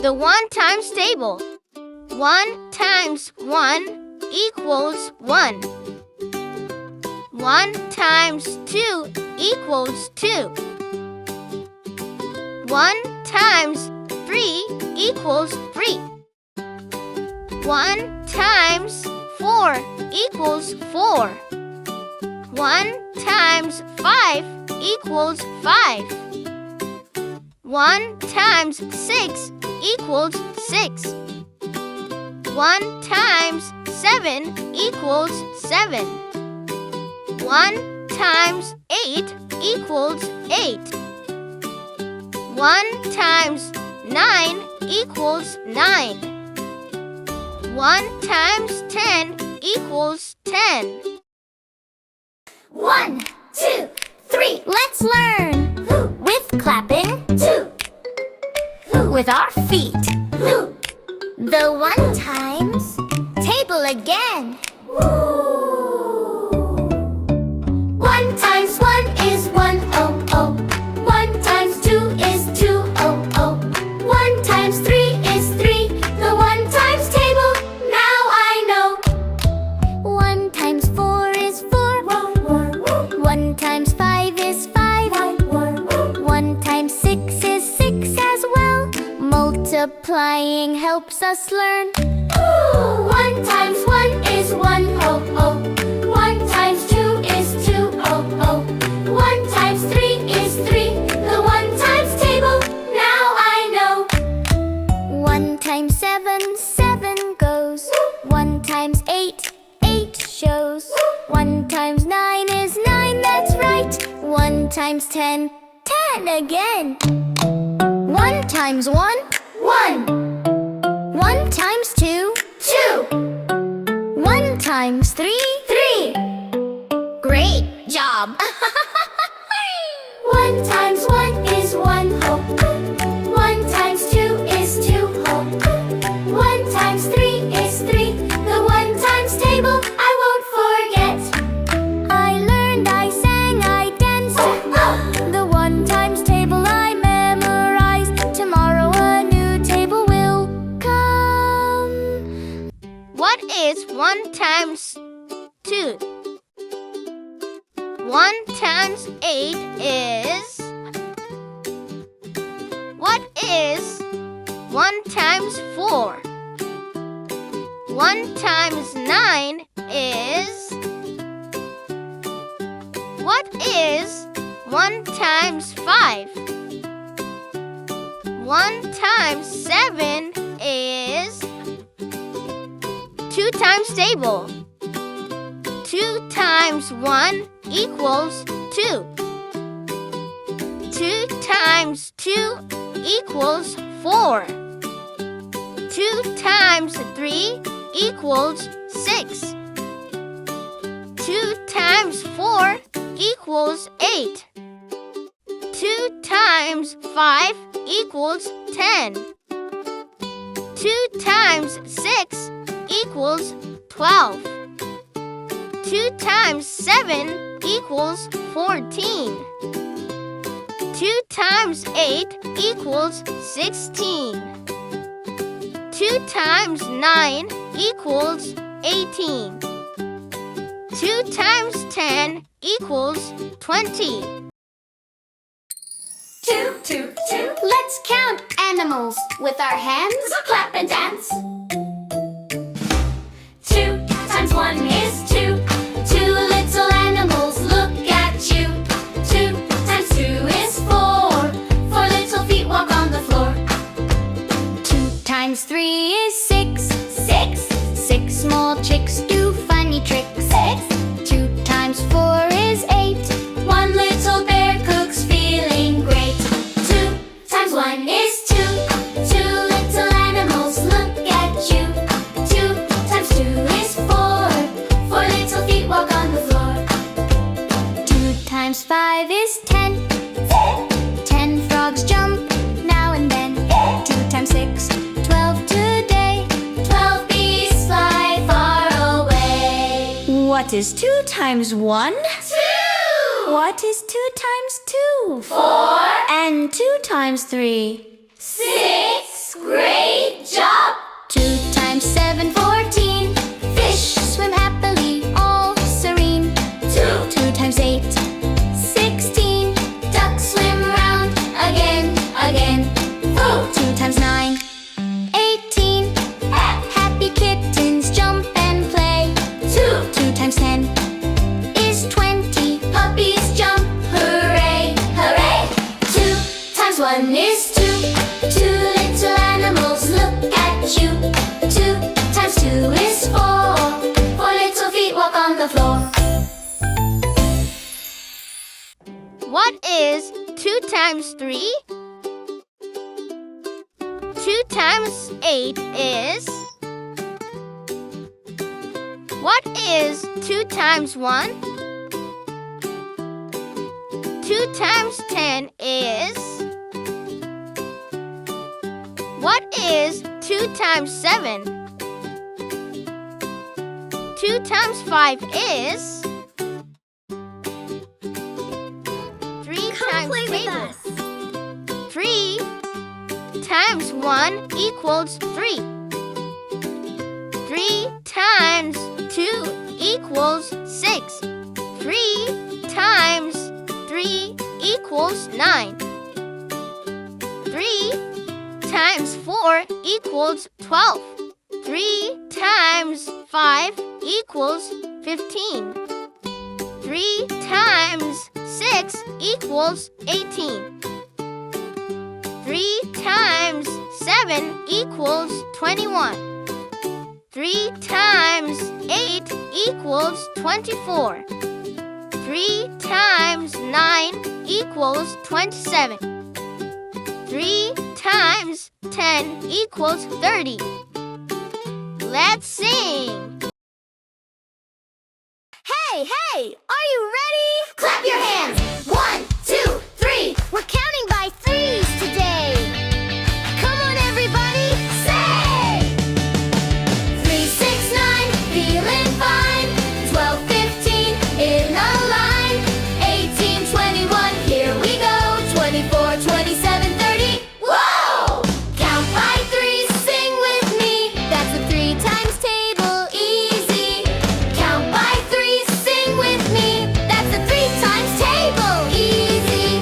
The 1 times table. 1 times 1 equals 1. 1 times 2 equals 2. 1 times 3 equals 3. 1 times 4 equals 4. 1 times 5 equals 5. 1 times 6 equals 6. 1 times 7 equals 7. 1 times 8 equals 8. 1 times 9 equals 9. 1 times 10 equals 10. 1, 2, 3. Let's learn. With clapping. 2. With our feet. The 1 times table again. 1 times 1 is 1, oh, oh. 1 times 2 is 2, oh, oh. 1 times 3 is 3. The 1 times table, now I know. 1 times 4 is 4. 1 times 5 is 5. 1 times 6 is 6 as well. Multiplying helps us learn. 1 times 1 is 1, oh, oh. 1 times 2 is 2, oh, oh. 1 times 3 is 3. The 1 times table, now I know. 1 times 7, 7 goes. 1 times 8, 8 shows. 1 times 9 is 9, that's right. 1 times 10, 10 again. 1 times 1, 1. 1 times 2, 2. 1 times 3, 3. Great job! 1 times 1 is 1, ho. 1 times 2 is 2, ho. 1 times 3 is 3. The 1 times table I won't forget. I learned, I sang, I danced. The 1 times table I memorized. Tomorrow a new table will come. What is 1 times 2? 1 times 8 is... What is 1 times 4? 1 times 9 is... What is 1 times 5? 1 times 7 is... 2 times table. 2 times 1 equals 2. 2 times 2 equals 4. 2 times 3 equals 6. 2 times 4 equals 8. 2 times 5 equals 10. 2 times 6 equals 12. 2 times 7 equals 14. 2 times 8 equals 16. 2 times 9 equals 18. 2 times 10 equals 20. 2, 2, 2. Let's count animals with our hands. Clap and dance. 2 times 1 is 2. 2 little animals look at you. 2 times 2 is 4. 4 little feet walk on the floor. 2 times 3 is 6. 6. 6 small chicks do funny tricks. 6. 2 times 4 is 8. 1 little bear cooks feeling great. 2 times 1 is 2. 2 little animals look at you. 2 times 2 is 4. 4 little feet walk on the floor. 2 times 5 is 10. 10 frogs jump now and then. 2 times 6, 12 today. 12 bees fly far away. What is 2 times 1? 2. What is 2 times 2? 4. And 2 times 3? 6. Great. times 3? 2 times 8 is? What is 2 times 1? 2 times 10 is? What is 2 times 7? 2 times 5 is? 3 times table. 3 times 1 equals 3. 3 times 2 equals 6. 3 times 3 equals 9. 3 times 4 equals 12. 3 times 5 equals 15. 3 times 6 equals 18. 3 times 7 equals 21. 3 times 8 equals 24. 3 times 9 equals 27. 3 times 10 equals 30. Let's sing! Hey, are you ready? Clap your hands. 1, 2, 3. We're counting by threes today. Come on, everybody, say! 3, 6, 9, feeling fine. 12, 15, in a line. 18, 21, here we go. 24, 27, 30. Whoa! Count by threes, sing with me. That's the 3 times table, easy. Count by threes, sing with me. That's the 3 times table, easy.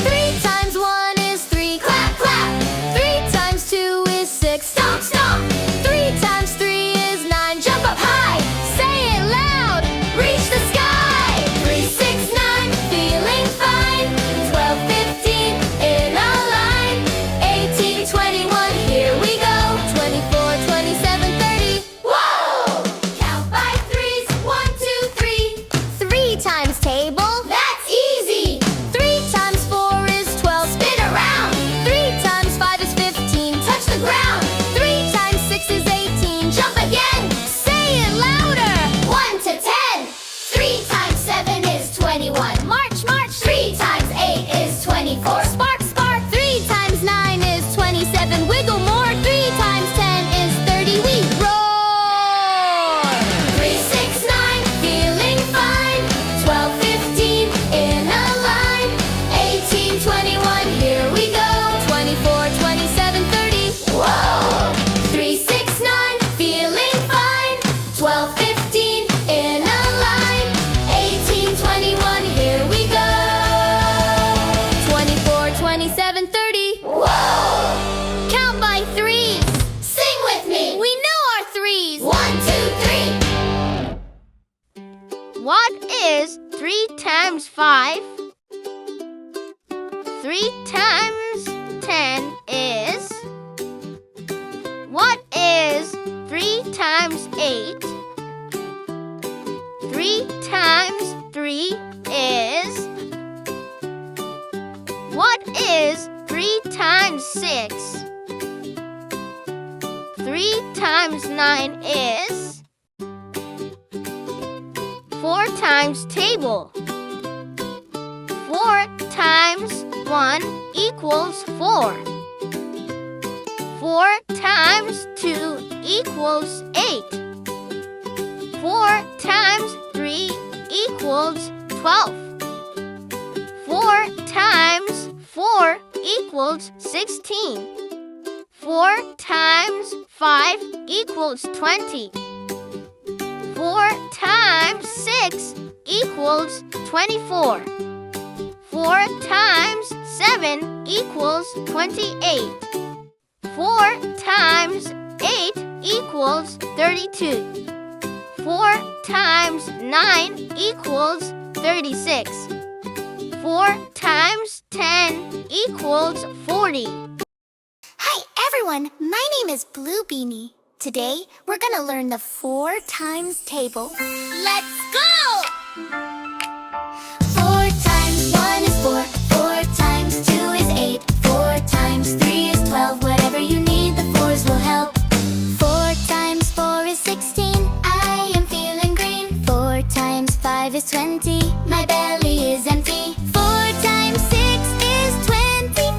3 times 1 is 3. Clap, clap. 3 times 2 is 6. Stomp, stomp. 3 times 3 is 9. Jump up high. Say it loud. Reach the sky. 3, 6, 9, feeling fine. 12, 15, in a line. 18, 21, here we go. 24, 27, 30. Whoa! Count by threes. 1, 2, 3. 3 times table. That's easy. 3 times 4 is 12. Spin around. 3 times 5 is 15. Touch the ground. 3 times 6 is 18. Jump again. Say it louder. 1 to 10. 3 times 7 is 21. March, march. 3 times 8 is 24. Spark, spark. 3 times 9 is 27. Wiggle more. 3 times 10 is 30. We roar. 3, 6, 9, feeling fine. 12, 15, in a line. 18, 21, here we go. 24, 27, 30. Whoa! 3, 6, 9, feeling fine. 12, 15, in a line. 18, 21, here we go. 24, 27, 30. Whoa! Count by threes. Sing with me. We know our threes. 1, 2, 3. What is 3 times 5? 3 times 10 is? What is 3 times 8? 3 times 3 is? What is 3 times 6? 3 times 9 is? 4 times table. 4 times 1 equals 4. 4 times 2 equals 8. 4 times 3 equals 12. 4 times 4 equals 16. 4 times 5 equals 20. 4 times 6 equals 24. 4 times 7 equals 28. 4 times 8 equals 32. 4 times 9 equals 36. 4 times 10 equals 40. Hi, everyone. My name is Bluebeenie. Today, we're gonna learn the 4 times table. Let's go! 4 times 1 is 4. 4 times 2 is is 20. My belly is empty. 4 times 6 is 24.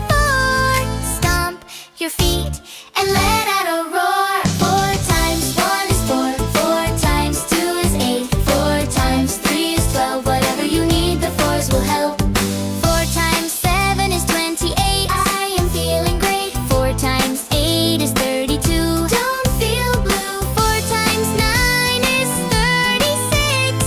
Stomp your feet and let out a roar. 4 times 1 is 4. 4 times 2 is 8. 4 times 3 is 12. Whatever you need, the 4s will help. 4 times 7 is 28. I am feeling great. 4 times 8 is 32. Don't feel blue. 4 times 9 is 36.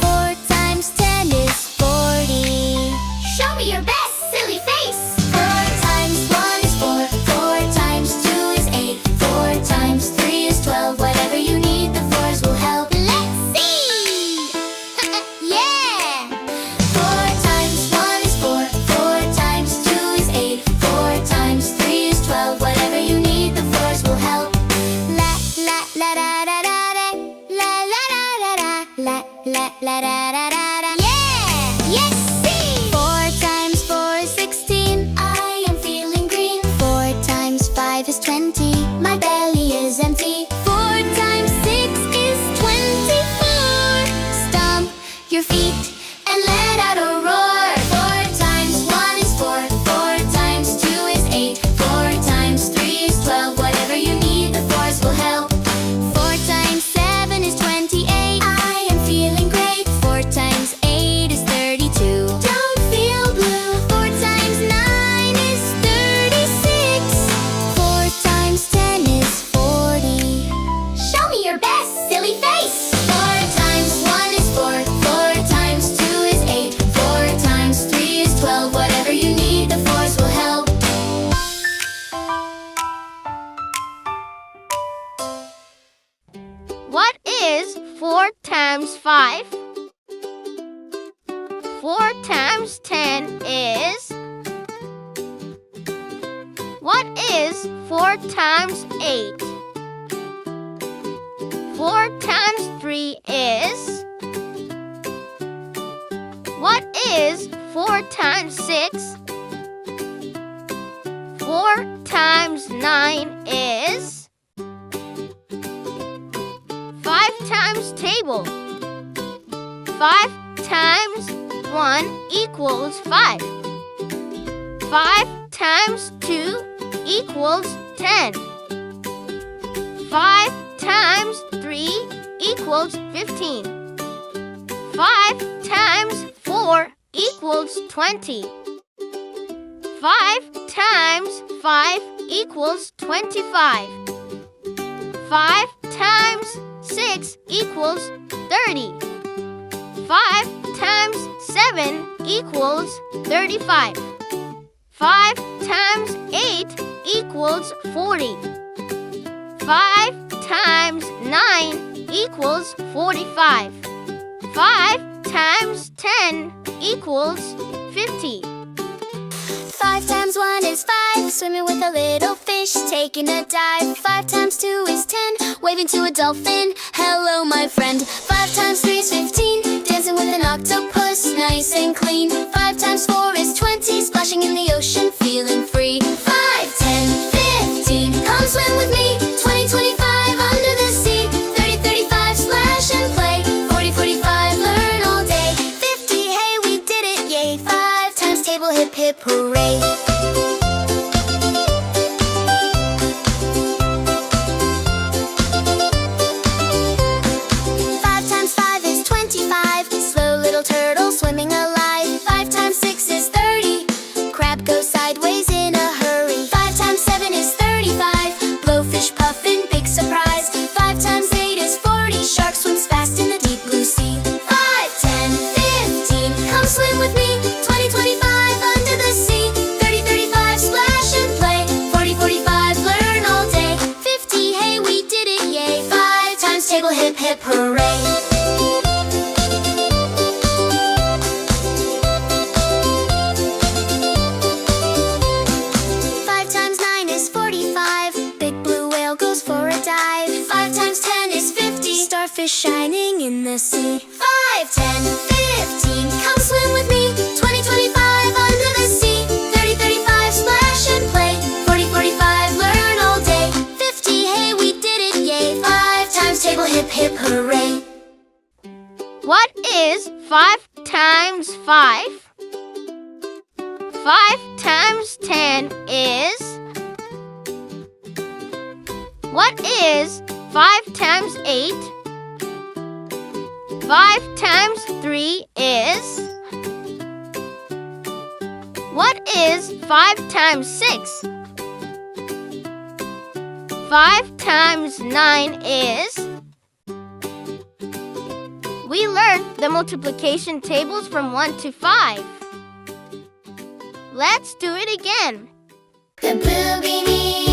4 times 10 is 40. Show me your best silly face. 4 times 1 is 4. 4 times 2 is 8. 4 times 3 is 12. Whatever you need, the 4s will help. Let's see. Yeah! 4 times 1 is 4. 4 times 2 is 8. 4 times 3 is 12. Whatever you need, the 4s will help. La la la da da da da. La la da da da. La la la da da da da. Yeah! Yes, see! 4 times 4 is 16. I am feeling green. 4 times 5 is 20. My belly is empty. 4 times 6 is 24. Stomp your feet and let out a roar. 4 times 1 is 4. 4 times 2 is 8. 4 times 3 is 12. Whatever you need, the 4s will help. 4 times 7 is 28. I am feeling great. 4 times 8 is 32. Don't feel blue. 4 times 9 is 36. 4 times 10 is 40. Show me your best silly face. 4 times 1 is 4. 4 times 2 is 8. 4 times 3 is 12. Whatever you need, the 4s will help. What is 4 times 5? 4 times 10 is... What is 4 times 8? 4 times 3 is... What is 4 times 6? 4 times 9 is... 5 times table. 5 times 1 equals 5. 5 times 2 equals 10. 5 times 3 equals 15. 5 times 4 equals 20. 5 times 5 equals 25. 5 times 6 equals 30. 5 times 7 equals 35. 5 times 8 equals 40. 5 times 9 equals 45. 5 times 10 equals 50. 5 times 1 is 5. Swimming with a little fish, taking a dive. 5 times 2 is 10. Waving to a dolphin. Hello, my friend. 5 times 3 is 15. Dancing with an octopus, nice and clean. 5 times 4 is 20. Splashing in the ocean, feeling free. 5, 10, 15. Come swim with me. 20, 25 under the sea. 30, 35, splash and play. 40, 45, learn all day. 50, hey, we did it, yay. 5 times table, hip, hip, hooray. 5 times 5 is 25. Slow little turtle swimming alive. 5 times 6 is 30. Crab goes sideways in a hurry. 5 times 7 is 35. Blowfish puffin, big surprise. 5 times 8 is 40. Shark swims fast in the deep blue sea. 5, 10, 15. Come swim with me. 20, 25 under the sea. 30, 35, splash and play. 40, 45, learn all day. 50, hey, we did it, yay. 5 times table, hip, hip, hooray. 5 times 9 is 45. Big blue whale goes for a dive. 5 times 10 is 50. Starfish shining in the sea. 5, 10, 15. Come swim with me. 20, 25 under the sea. 30, 35, splash and play. 40, 45, learn all day. 50, hey, we did it, yay. 5 times table, hip, hip, hooray. What is 5 times 5? 5 times 10 is... What is 5 times 8? 5 times 3 is... What is 5 times 6? 5 times 9 is... We learned the multiplication tables from 1 to 5. Let's do it again. The Bluebeenies